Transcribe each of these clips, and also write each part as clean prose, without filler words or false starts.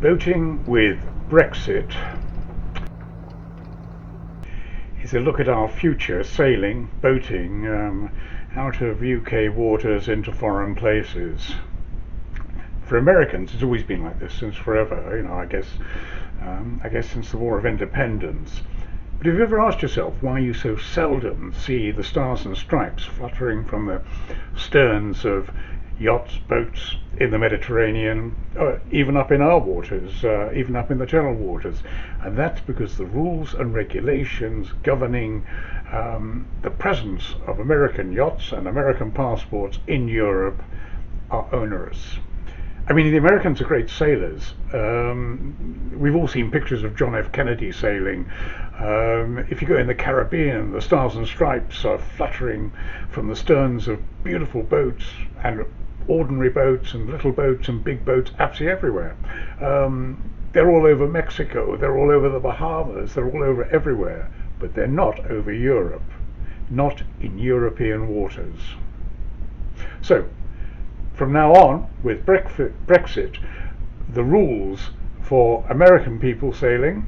Boating with Brexit is a look at our future sailing, boating out of UK waters into foreign places. For Americans, it's always been like this since forever. I guess since the War of Independence. But have you ever asked yourself why you so seldom see the stars and stripes fluttering from the sterns of yachts, boats in the Mediterranean, even up in our waters, even up in the Channel waters? And that's because the rules and regulations governing the presence of American yachts and American passports in Europe are onerous. I mean, the Americans are great sailors. We've all seen pictures of John F. Kennedy sailing. If you go in the Caribbean, the stars and stripes are fluttering from the sterns of beautiful boats and ordinary boats and little boats and big boats, absolutely everywhere. They're all over Mexico, they're all over the Bahamas, they're all over everywhere, but they're not over Europe, not in European waters. So, from now on, with Brexit, the rules for American people sailing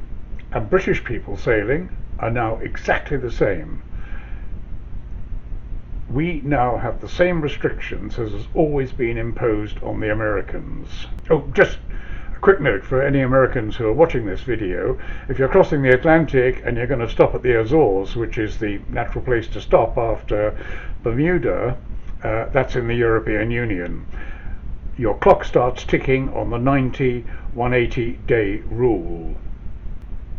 and British people sailing are now exactly the same. We now have the same restrictions as has always been imposed on the Americans. Oh, just a quick note for any Americans who are watching this video: if you're crossing the Atlantic and you're going to stop at the Azores, which is the natural place to stop after Bermuda, that's in the European Union. Your clock starts ticking on the 90-180 day rule.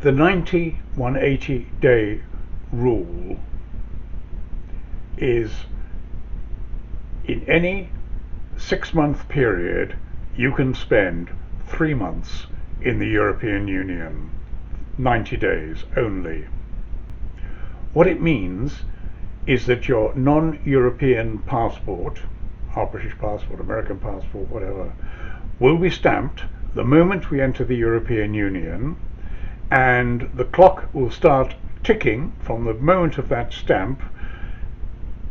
The 90-180 day rule is, in any 6-month period, you can spend 3 months in the European Union, 90 days only. What it means is that your non-European passport, our British passport, American passport, whatever, will be stamped the moment we enter the European Union, and the clock will start ticking from the moment of that stamp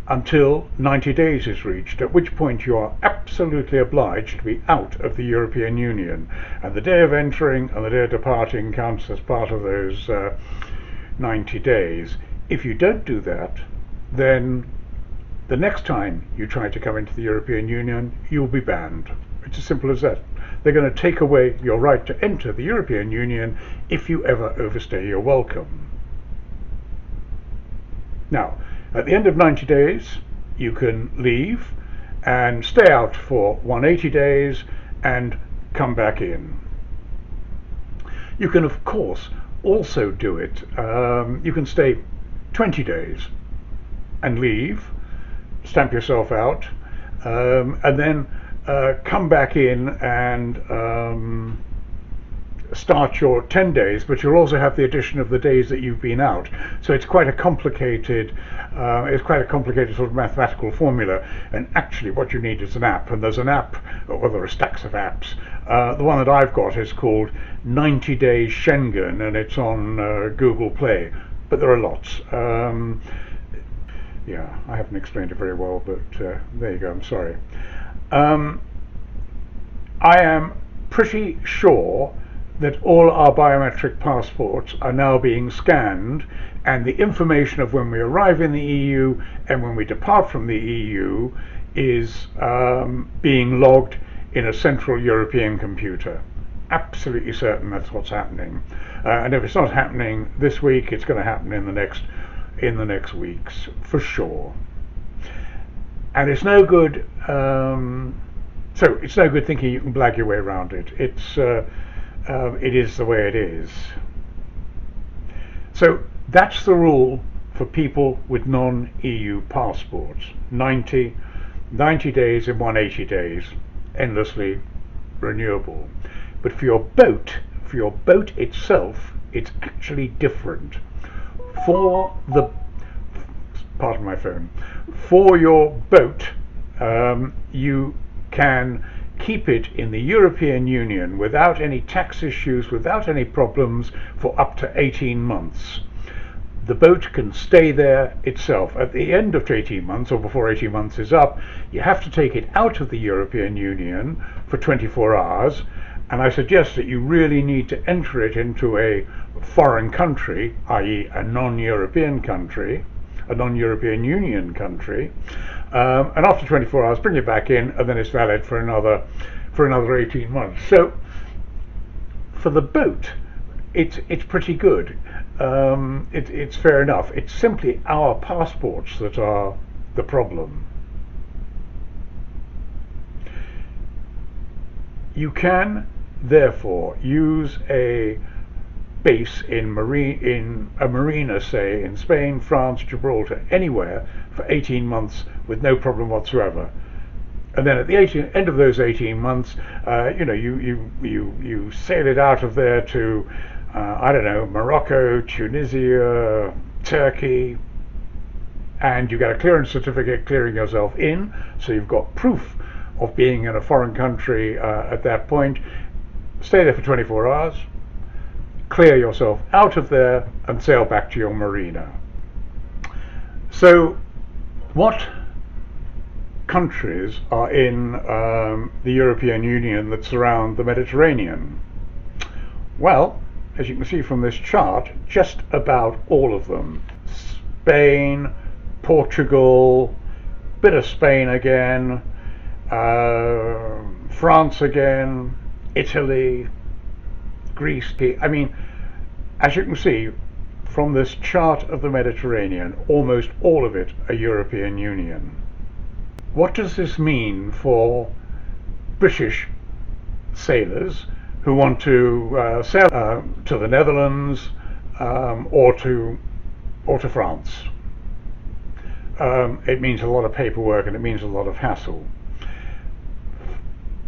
until 90 days is reached, at which point you are absolutely obliged to be out of the European Union, and the day of entering and the day of departing counts as part of those 90 days. If you don't do that, then the next time you try to come into the European Union, you'll be banned. It's as simple as that. They're going to take away your right to enter the European Union if you ever overstay your welcome. Now, at the end of 90 days, you can leave and stay out for 180 days and come back in. You can, of course, also do it. You can stay 20 days and leave, stamp yourself out, and then come back in and start your 10 days, but you'll also have the addition of the days that you've been out. So it's quite a complicated sort of mathematical formula, and actually what you need is an app, and there's an app, or there are stacks of apps. The one that I've got is called 90 Days Schengen, and it's on Google Play, but there are lots. Yeah, I haven't explained it very well, but there you go, I'm sorry. I am pretty sure that all our biometric passports are now being scanned, and the information of when we arrive in the EU and when we depart from the EU is being logged in a central European computer. Absolutely certain that's what's happening. And if it's not happening this week, it's going to happen in the next weeks, for sure. And it's no good. So it's no good thinking you can blag your way around it. It is the way it is. So that's the rule for people with non-EU passports. 90 days in 180 days, endlessly renewable. But for your boat itself, it's actually different. For your boat, you can keep it in the European Union without any tax issues, without any problems, for up to 18 months. The boat can stay there itself. At the end of 18 months, or before 18 months is up, you have to take it out of the European Union for 24 hours, And I suggest that you really need to enter it into a foreign country, i.e. a non-European country, a non-European Union country, and after 24 hours bring it back in, and then it's valid for another 18 months. So for the boat, it's pretty good. It's fair enough. It's simply our passports that are the problem. You can therefore use a base in a marina, say in Spain, France, Gibraltar, anywhere for 18 months with no problem whatsoever. And then at the end of those 18 months, you sail it out of there to I don't know, Morocco, Tunisia, Turkey, and you get a clearance certificate clearing yourself in, so you've got proof of being in a foreign country at that point. Stay there for 24 hours, clear yourself out of there, and sail back to your marina. So, what countries are in the European Union that surround the Mediterranean? Well, as you can see from this chart, just about all of them. Spain, Portugal, bit of Spain again, France again, Italy, Greece. I mean, as you can see from this chart of the Mediterranean, almost all of it are European Union. What does this mean for British sailors who want to sail to the Netherlands or to France? It means a lot of paperwork and it means a lot of hassle.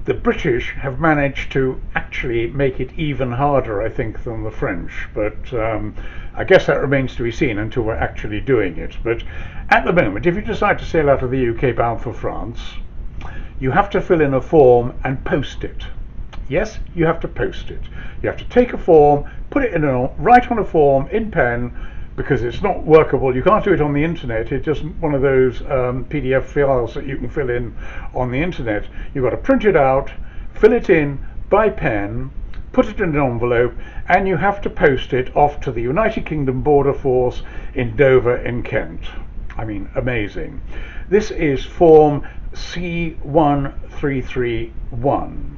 The British have managed to actually make it even harder, I think, than the French, but I guess that remains to be seen until we're actually doing it. But at the moment, if you decide to sail out of the UK bound for France, you have to fill in a form and post it. Yes, you have to post it. You have to take a form, put it write on a form in pen, because it's not workable. You can't do it on the internet. It's just one of those PDF files that you can fill in on the internet. You've got to print it out, fill it in by pen, put it in an envelope, and you have to post it off to the United Kingdom Border Force in Dover in Kent. I mean, amazing. This is form C1331.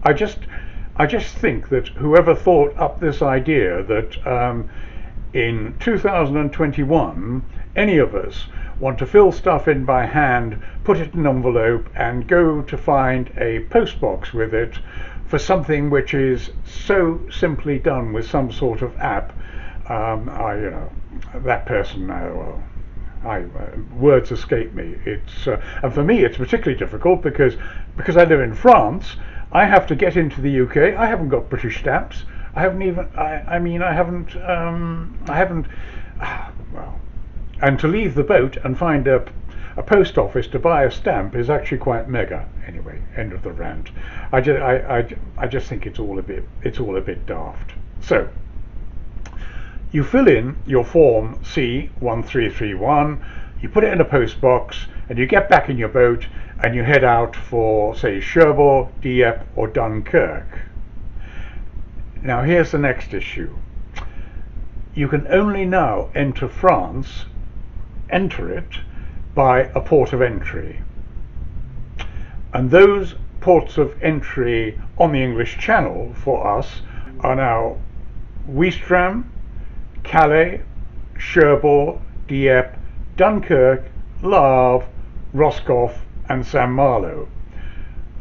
I just think that whoever thought up this idea that in 2021 any of us want to fill stuff in by hand, put it in an envelope and go to find a postbox with it for something which is so simply done with some sort of app, that person now, words escape me. And for me it's particularly difficult because I live in France. I have to get into the UK. I haven't got British stamps. I haven't. Well, and to leave the boat and find a post office to buy a stamp is actually quite mega. Anyway, end of the rant. I just think it's all a bit daft. So you fill in your form C1331. You put it in a post box, and you get back in your boat, and you head out for, say, Cherbourg, Dieppe, or Dunkirk. Now, here's the next issue. You can only now enter France, enter it, by a port of entry. And those ports of entry on the English Channel for us are now Ouistreham, Calais, Cherbourg, Dieppe, Dunkirk, Le Havre, Roscoff, and St Malo.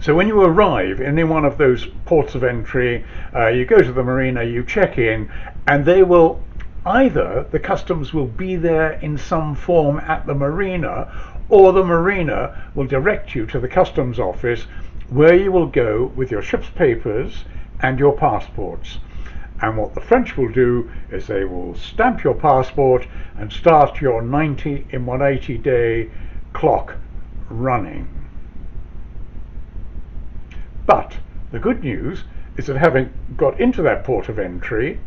So when you arrive in any one of those ports of entry, you go to the marina, you check in, and they will either, the customs will be there in some form at the marina, or the marina will direct you to the customs office where you will go with your ship's papers and your passports. And what the French will do is they will stamp your passport and start your 90 in 180 day clock running. But the good news is that having got into that port of entry,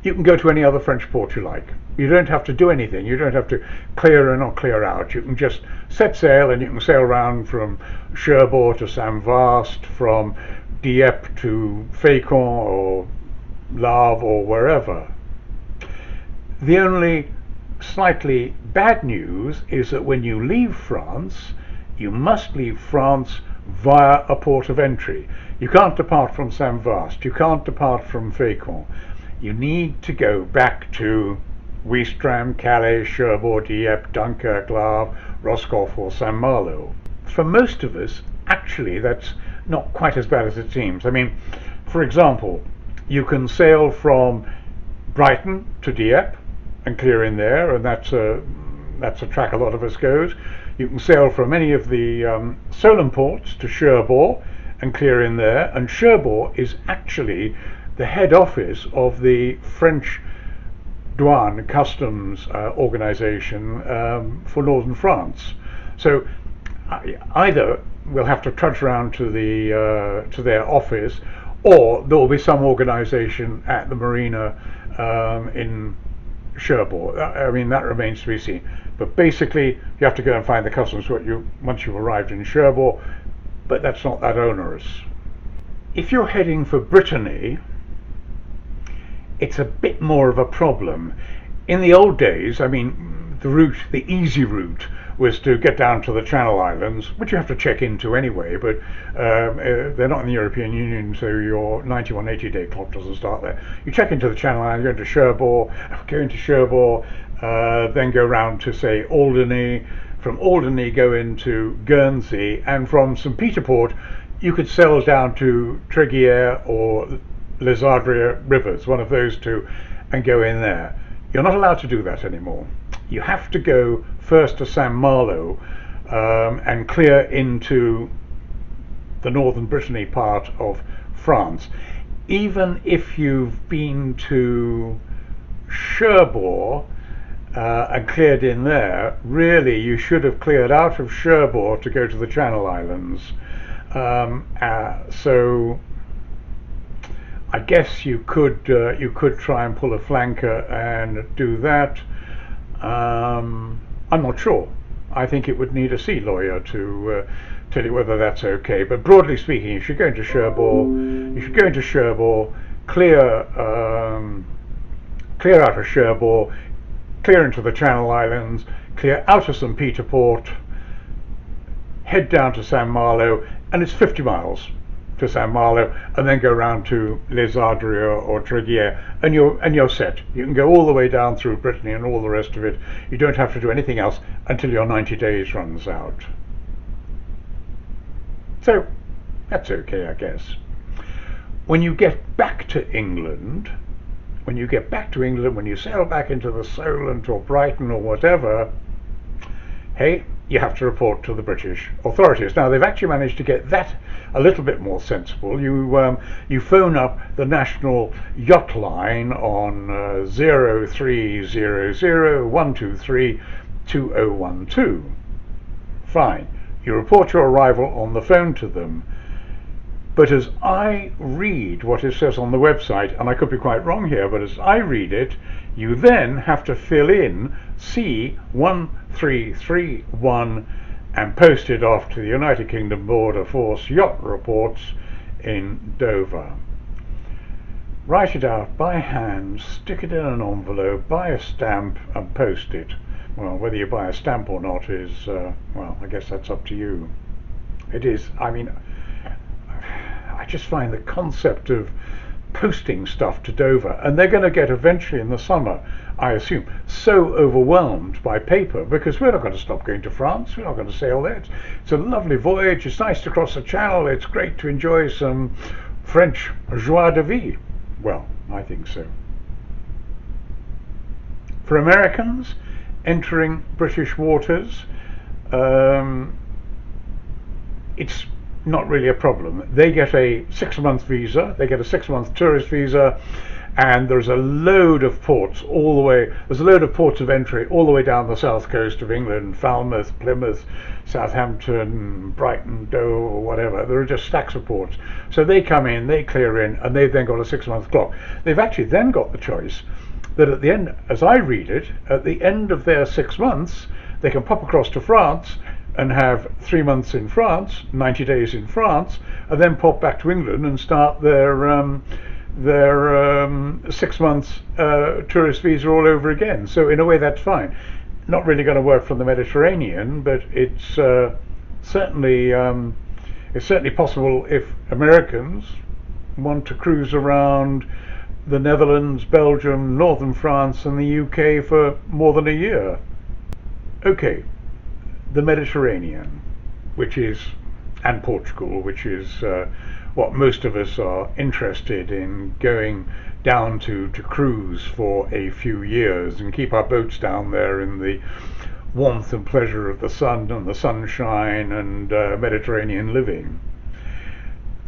you can go to any other French port you like. You don't have to do anything. You don't have to clear in or clear out. You can just set sail, and you can sail around from Cherbourg to Saint-Vaast, from Dieppe to Fécamp or Laves or wherever. The only slightly bad news is that when you leave France, you must leave France via a port of entry. You can't depart from Saint-Vaast. You can't depart from Fécamp. You need to go back to Ouistreham, Calais, Cherbourg, Dieppe, Dunkirk, Laves, Roscoff or Saint-Malo. For most of us, actually, that's not quite as bad as it seems. I mean, for example, you can sail from Brighton to Dieppe and clear in there, and that's a track a lot of us goes. You can sail from any of the Solent ports to Cherbourg and clear in there, and Cherbourg is actually the head office of the French Douane Customs organization for northern France. So either we'll have to trudge around to their office, or there will be some organization at the marina in Cherbourg. I mean, that remains to be seen. But basically, you have to go and find the customs once you've arrived in Cherbourg, but that's not that onerous. If you're heading for Brittany, it's a bit more of a problem. In the old days, I mean, the easy route was to get down to the Channel Islands, which you have to check into anyway, but they're not in the European Union, so your 80-day clock doesn't start there. You check into the Channel Islands, go into Cherbourg, then go round to, say, Alderney. From Alderney, go into Guernsey, and from St. Peter Port, you could sail down to Tangier or Les Ardres rivers, one of those two, and go in there. You're not allowed to do that anymore. You have to go first to Saint-Malo and clear into the northern Brittany part of France. Even if you've been to Cherbourg and cleared in there, really you should have cleared out of Cherbourg to go to the Channel Islands. So I guess you could try and pull a flanker and do that. I'm not sure. I think it would need a sea lawyer to tell you whether that's okay. But broadly speaking, you should go into Cherbourg, clear out of Cherbourg, clear into the Channel Islands, clear out of St. Peter Port, head down to Saint-Malo, and it's 50 miles to Saint-Malo, and then go round to Les Ardres or Tangier, and you're set. You can go all the way down through Brittany and all the rest of it. You don't have to do anything else until your 90 days runs out. So that's okay, I guess. When you get back to England, when you sail back into the Solent or Brighton or whatever, hey, you have to report to the British authorities. Now, they've actually managed to get that a little bit more sensible. You phone up the National Yacht Line on 0300 123 2012. Fine. You report your arrival on the phone to them. But as I read what it says on the website, and I could be quite wrong here, but as I read it, you then have to fill in C1331 and post it off to the United Kingdom Border Force Yacht Reports in Dover. Write it out by hand, stick it in an envelope, buy a stamp and post it. Well, whether you buy a stamp or not is, well, I guess that's up to you. It is, I mean, I just find the concept of posting stuff to Dover, and they're going to get eventually in the summer, I assume, so overwhelmed by paper, because we're not going to stop going to France, we're not going to sail there. It's a lovely voyage, it's nice to cross the channel, it's great to enjoy some French joie de vivre. Well, I think so. For Americans entering British waters, it's not really a problem. They get a 6-month visa, they get a 6-month tourist visa, and there's a load of ports all the way. There's a load of ports of entry all the way down the south coast of England: Falmouth, Plymouth, Southampton, Brighton, Dover, or whatever. There are just stacks of ports. So they come in, they clear in, and they've then got a 6-month clock. They've actually then got the choice that at the end, as I read it, at the end of their 6 months, they can pop across to France and have 3 months in France, 90 days in France, and then pop back to England and start their 6 months tourist visa all over again. So in a way, that's fine. Not really going to work from the Mediterranean, but it's certainly possible if Americans want to cruise around the Netherlands, Belgium, northern France, and the UK for more than a year. Okay, the Mediterranean, and Portugal, which is what most of us are interested in going down to cruise for a few years and keep our boats down there in the warmth and pleasure of the sun and the sunshine and Mediterranean living.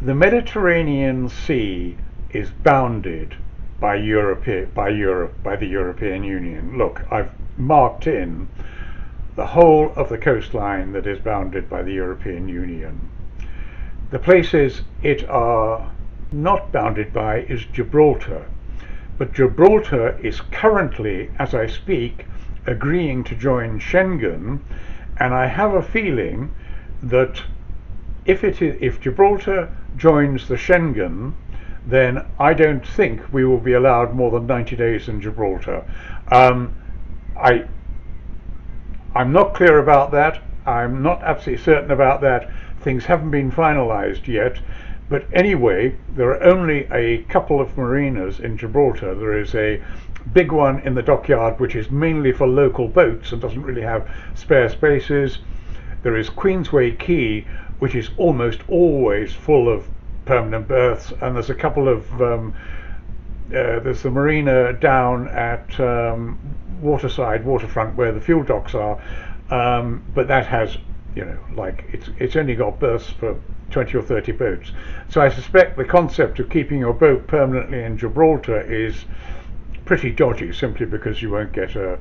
The Mediterranean Sea is bounded by the European Union. Look, I've marked in the whole of the coastline that is bounded by the European Union. The places it are not bounded by is Gibraltar, but Gibraltar is currently, as I speak, agreeing to join Schengen, and I have a feeling that if Gibraltar joins the Schengen, then I don't think we will be allowed more than 90 days in Gibraltar. I'm not clear about that. I'm not absolutely certain about that. Things haven't been finalised yet. But anyway, there are only a couple of marinas in Gibraltar. There is a big one in the dockyard, which is mainly for local boats and doesn't really have spare spaces. There is Queensway Quay, which is almost always full of permanent berths, and there's a couple of there's the marina down at waterfront where the fuel docks are, but that has, it's only got berths for 20 or 30 boats. So I suspect the concept of keeping your boat permanently in Gibraltar is pretty dodgy, simply because you won't get a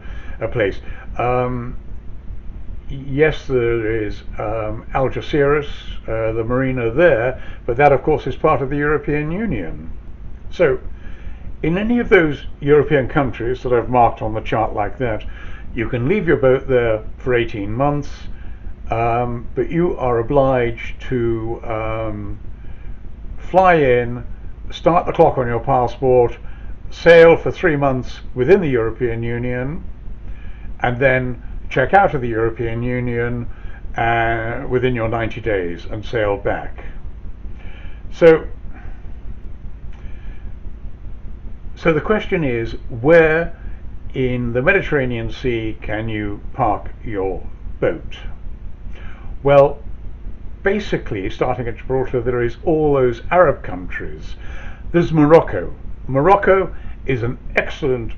place. Yes, there is Algeciras, the marina there, but that of course is part of the European Union. So in any of those European countries that I've marked on the chart like that, you can leave your boat there for 18 months, but you are obliged to fly in, start the clock on your passport, sail for 3 months within the European Union, and then check out of the European Union within your 90 days and sail back. So the question is, where in the Mediterranean Sea can you park your boat? Well, basically, starting at Gibraltar, there is all those Arab countries. There's Morocco. Morocco is an excellent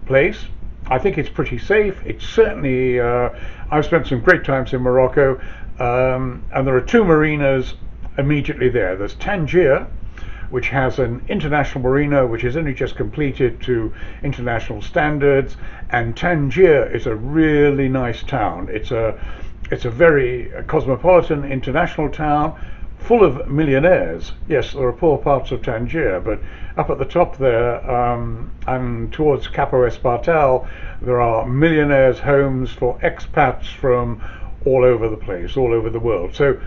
place. I think it's pretty safe. It's certainly, I've spent some great times in Morocco, and there are two marinas immediately there. There's Tangier, which has an international marina which is only just completed to international standards, and Tangier is a really nice town. It's a very cosmopolitan international town, full of millionaires. Yes, there are poor parts of Tangier, but up at the top there, and towards Capo Espartal, there are millionaires' homes for expats from all over the place, all over the world. So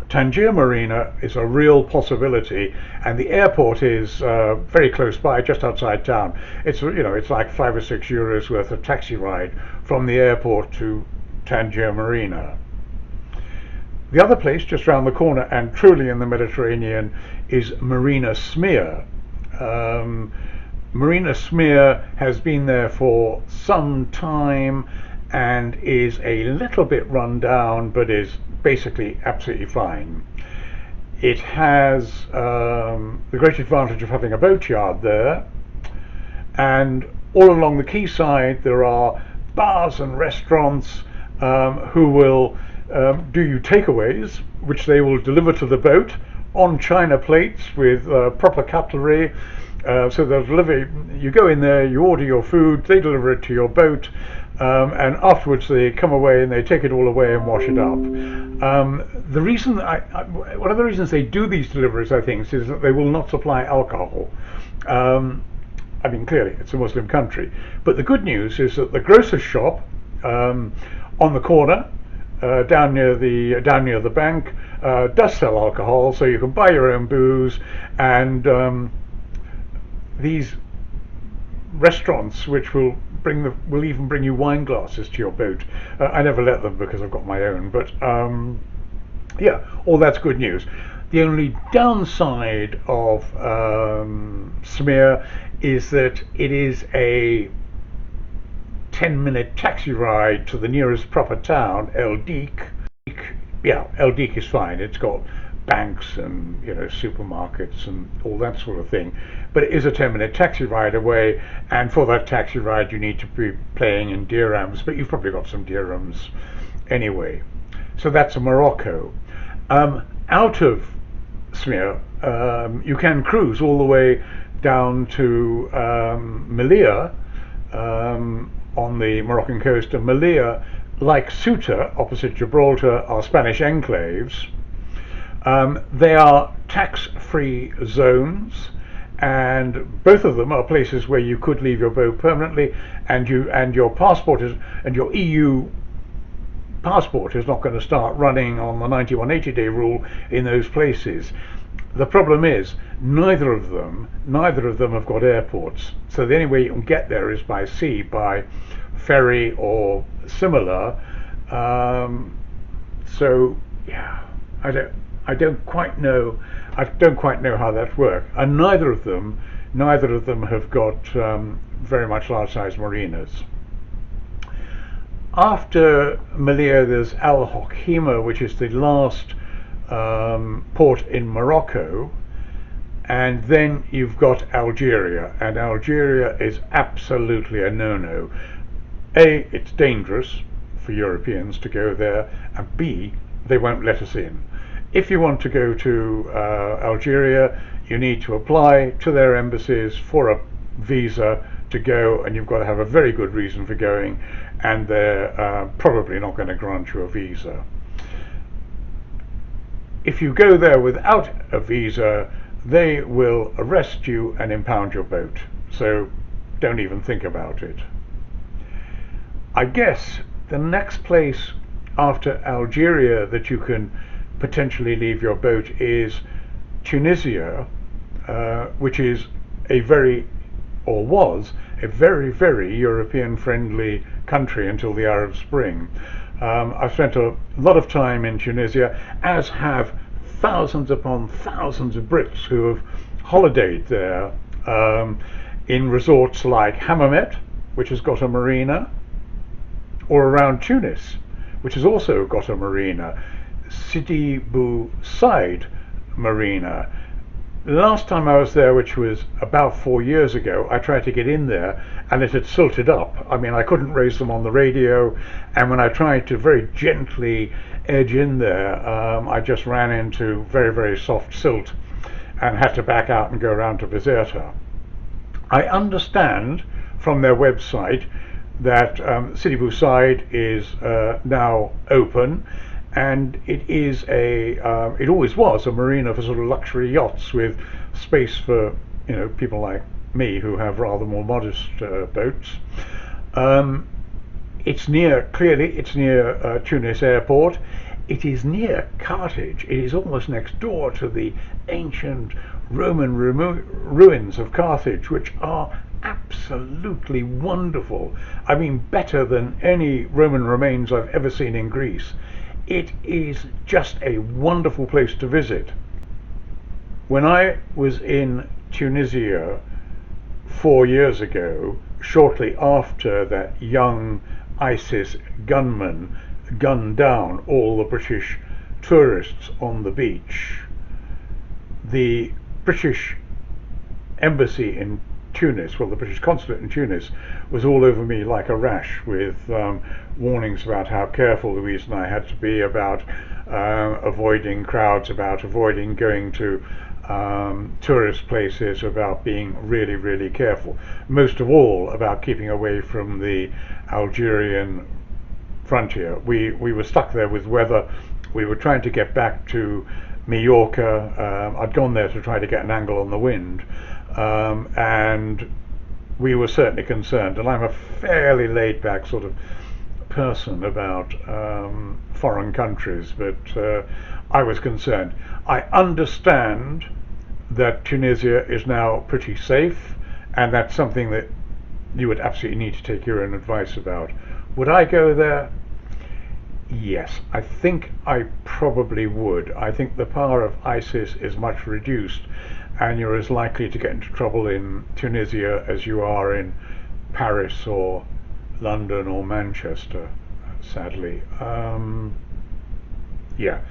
Tangier Marina is a real possibility, and the airport is very close by, just outside town. It's like €5 or €6 worth of taxi ride from the airport to Tangier Marina. The other place just round the corner, and truly in the Mediterranean, is Marina Smeer. Marina Smeer has been there for some time and is a little bit run down, but is basically absolutely fine. It has the great advantage of having a boatyard there, and all along the quayside there are bars and restaurants who will do you takeaways, which they will deliver to the boat on china plates with proper cutlery, So they'll deliver. You go in there, you order your food, they deliver it to your boat, and afterwards they come away and they take it all away and wash it up. The reason one of the reasons they do these deliveries, I think, is that they will not supply alcohol. I mean, clearly it's a Muslim country, but the good news is that the grocer's shop on the corner, down near the bank, does sell alcohol, so you can buy your own booze, and these restaurants which will even bring you wine glasses to your boat. I never let them because I've got my own, but yeah, all that's good news. The only downside of Smir is that it is a 10-minute taxi ride to the nearest proper town, El Dik. Yeah, El Dik is fine. It's got banks and supermarkets and all that sort of thing, but it is a 10-minute taxi ride away, and for that taxi ride you need to be paying in dirhams, but you've probably got some dirhams anyway. So that's Morocco. Out of Smir, you can cruise all the way down to Melilla on the Moroccan coast, and Melilla, like Ceuta opposite Gibraltar, are Spanish enclaves. They are tax-free zones, and both of them are places where you could leave your boat permanently, and your passport and your EU passport is not going to start running on the 9180-day rule in those places. The problem is neither of them have got airports, so the only way you can get there is by sea, by ferry or similar. So yeah, I don't quite know how that works, and neither of them have got very much large-sized marinas. After Melilla, there's Al Hokeima, which is the last port in Morocco, and then you've got Algeria, and Algeria is absolutely a no-no. A, it's dangerous for Europeans to go there, and B, they won't let us in. If you want to go to Algeria, you need to apply to their embassies for a visa to go, and you've got to have a very good reason for going, and they're probably not going to grant you a visa. If you go there without a visa, they will arrest you and impound your boat, so don't even think about it. I guess the next place after Algeria that you can potentially leave your boat is Tunisia, which is was a very, very European-friendly country until the Arab Spring. I've spent a lot of time in Tunisia, as have thousands upon thousands of Brits who have holidayed there in resorts like Hammamet, which has got a marina, or around Tunis, which has also got a marina, Sidi Bou Said marina. The last time I was there, which was about 4 years ago, I tried to get in there and it had silted up. I mean, I couldn't raise them on the radio, and when I tried to very gently edge in there, I just ran into very, very soft silt and had to back out and go around to Bizerta. I understand from their website that Sidi Bou Said is now open, and it is it always was a marina for sort of luxury yachts with space for people like me who have rather more modest boats. It's near Tunis airport. It is near Carthage. It is almost next door to the ancient Roman ruins of Carthage, which are absolutely wonderful. I mean, better than any Roman remains I've ever seen in Greece. It is just a wonderful place to visit. When I was in Tunisia 4 years ago, shortly after that young ISIS gunman gunned down all the British tourists on the beach, the British embassy in Tunis, well, the British consulate in Tunis, was all over me like a rash with warnings about how careful Louise and I had to be about avoiding crowds, about avoiding going to tourist places about being really, really careful. Most of all about keeping away from the Algerian frontier. We were stuck there with weather. We were trying to get back to Mallorca. I'd gone there to try to get an angle on the wind, and we were certainly concerned. And I'm a fairly laid-back sort of person about foreign countries, but I was concerned. I understand that Tunisia is now pretty safe, and that's something that you would absolutely need to take your own advice about. Would I go there? Yes, I think I probably would. I think the power of ISIS is much reduced, and you're as likely to get into trouble in Tunisia as you are in Paris or London or Manchester, sadly. Yeah.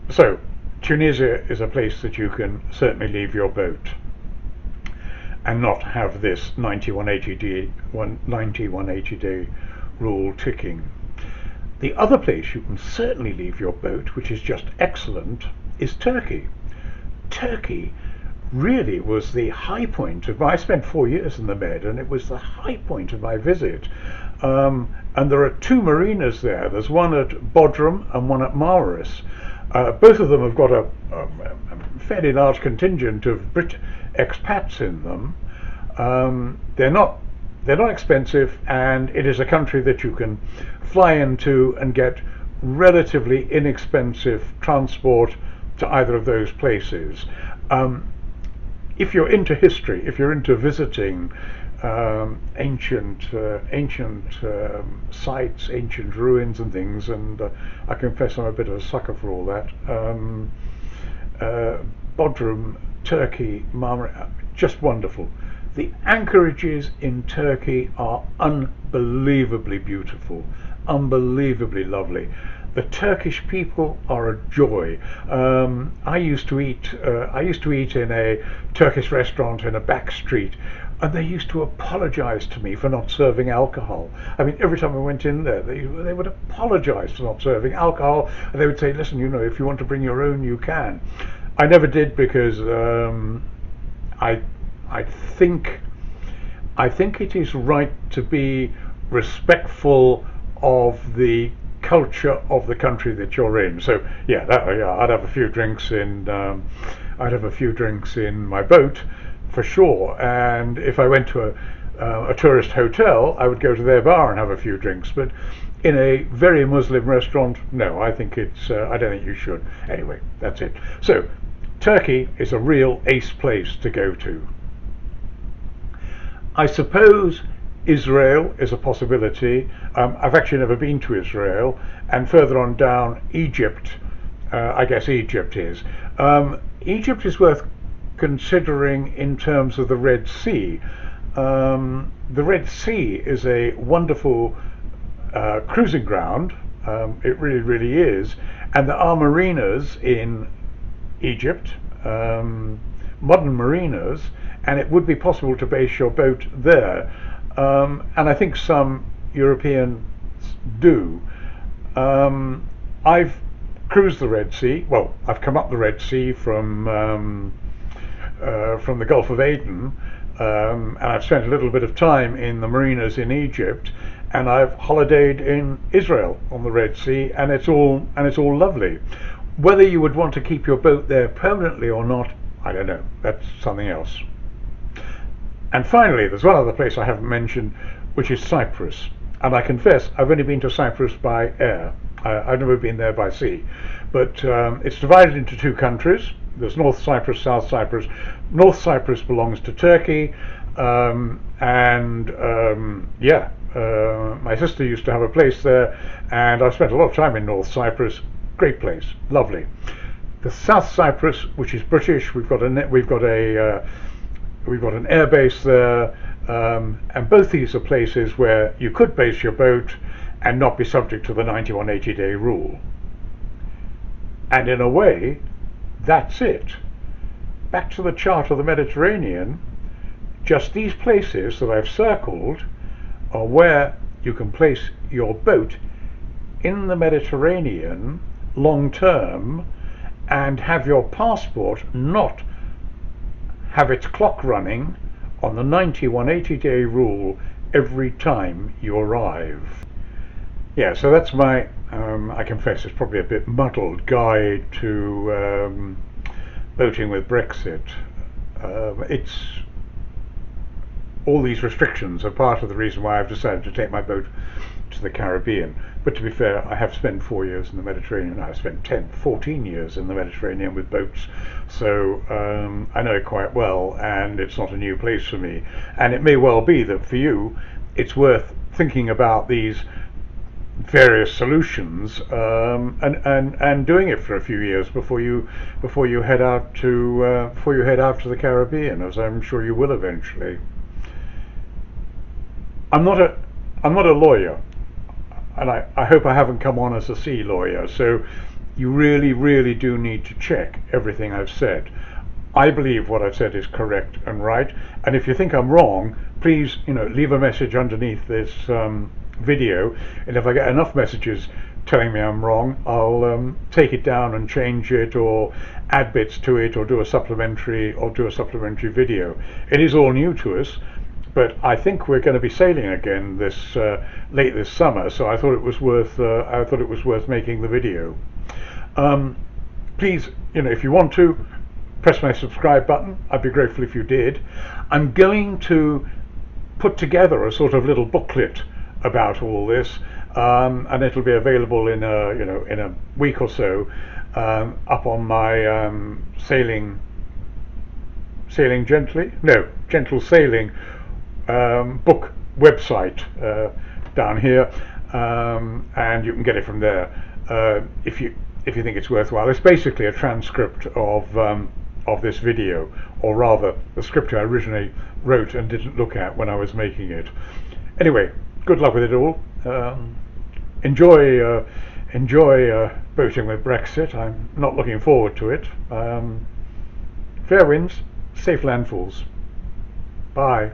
So, Tunisia is a place that you can certainly leave your boat and not have this 9180 day rule ticking. The other place you can certainly leave your boat, which is just excellent, is Turkey. Turkey really was the high point of I spent 4 years in the Med, and it was the high point of my visit. And there are two marinas there. There's one at Bodrum and one at Marmaris. Both of them have got a fairly large contingent of Brit expats in them. They're not expensive, and it is a country that you can fly into and get relatively inexpensive transport to either of those places. If you're into history, if you're into visiting ancient sites, ancient ruins and things, and I confess I'm a bit of a sucker for all that. Bodrum, Turkey, Marmara, just wonderful. The anchorages in Turkey are unbelievably beautiful, unbelievably lovely. The Turkish people are a joy. I used to eat in a Turkish restaurant in a back street, and they used to apologise to me for not serving alcohol. I mean, every time I went in there, they would apologise for not serving alcohol, and they would say, "Listen, you know, if you want to bring your own, you can." I never did because I think it is right to be respectful of the culture of the country that you're in. So yeah, I'd have a few drinks in my boat for sure. And if I went to a tourist hotel, I would go to their bar and have a few drinks. But in a very Muslim restaurant, no, I think I don't think you should. Anyway, that's it. So Turkey is a real ace place to go to. I suppose Israel is a possibility. I've actually never been to Israel, and further on down, Egypt. I guess Egypt is. Egypt is worth considering in terms of the Red Sea. The Red Sea is a wonderful cruising ground. It really, really is, and there are marinas in Egypt, modern marinas, and it would be possible to base your boat there. And I think some Europeans do. I've cruised the Red Sea. Well, I've come up the Red Sea from the Gulf of Aden, and I've spent a little bit of time in the marinas in Egypt, and I've holidayed in Israel on the Red Sea, and it's all lovely. Whether you would want to keep your boat there permanently or not, I don't know. That's something else. And finally, there's one other place I haven't mentioned, which is Cyprus. And I confess, I've only been to Cyprus by air. I've never been there by sea. But it's divided into two countries. There's North Cyprus, South Cyprus. North Cyprus belongs to Turkey. My sister used to have a place there, and I've spent a lot of time in North Cyprus. Great place, lovely. The South Cyprus, which is British, we've got an air base there, and both these are places where you could base your boat and not be subject to the 9180 day rule. And in a way, that's it. Back to the chart of the Mediterranean, just these places that I've circled are where you can place your boat in the Mediterranean long term and have your passport not have its clock running on the 90, 180-day rule every time you arrive. Yeah, so that's my, I confess it's probably a bit muddled guide to boating with Brexit. It's all these restrictions are part of the reason why I've decided to take my boat to the Caribbean. But to be fair, I have spent 4 years in the Mediterranean. I've spent 14 years in the Mediterranean with boats, so I know it quite well, and it's not a new place for me. And it may well be that for you, it's worth thinking about these various solutions and doing it for a few years before you head out to the Caribbean, as I'm sure you will eventually. I'm not a lawyer, and I hope I haven't come on as a sea lawyer, so you really do need to check everything I've said. I believe what I've said is correct and right, and if you think I'm wrong, please, leave a message underneath this video, and if I get enough messages telling me I'm wrong, I'll take it down and change it, or add bits to it, or do a supplementary video. It is all new to us, but I think we're going to be sailing again late this summer, so I thought it was worth making the video. Please, if you want to, press my subscribe button. I'd be grateful if you did. I'm going to put together a sort of little booklet about all this, and it'll be available in a week or so, up on my gentle sailing book website down here, and you can get it from there if you think it's worthwhile. It's basically a transcript of this video, or rather the script I originally wrote and didn't look at when I was making it. Anyway, good luck with it all. Enjoy boating with Brexit. I'm not looking forward to it. Fair winds, safe landfalls. Bye.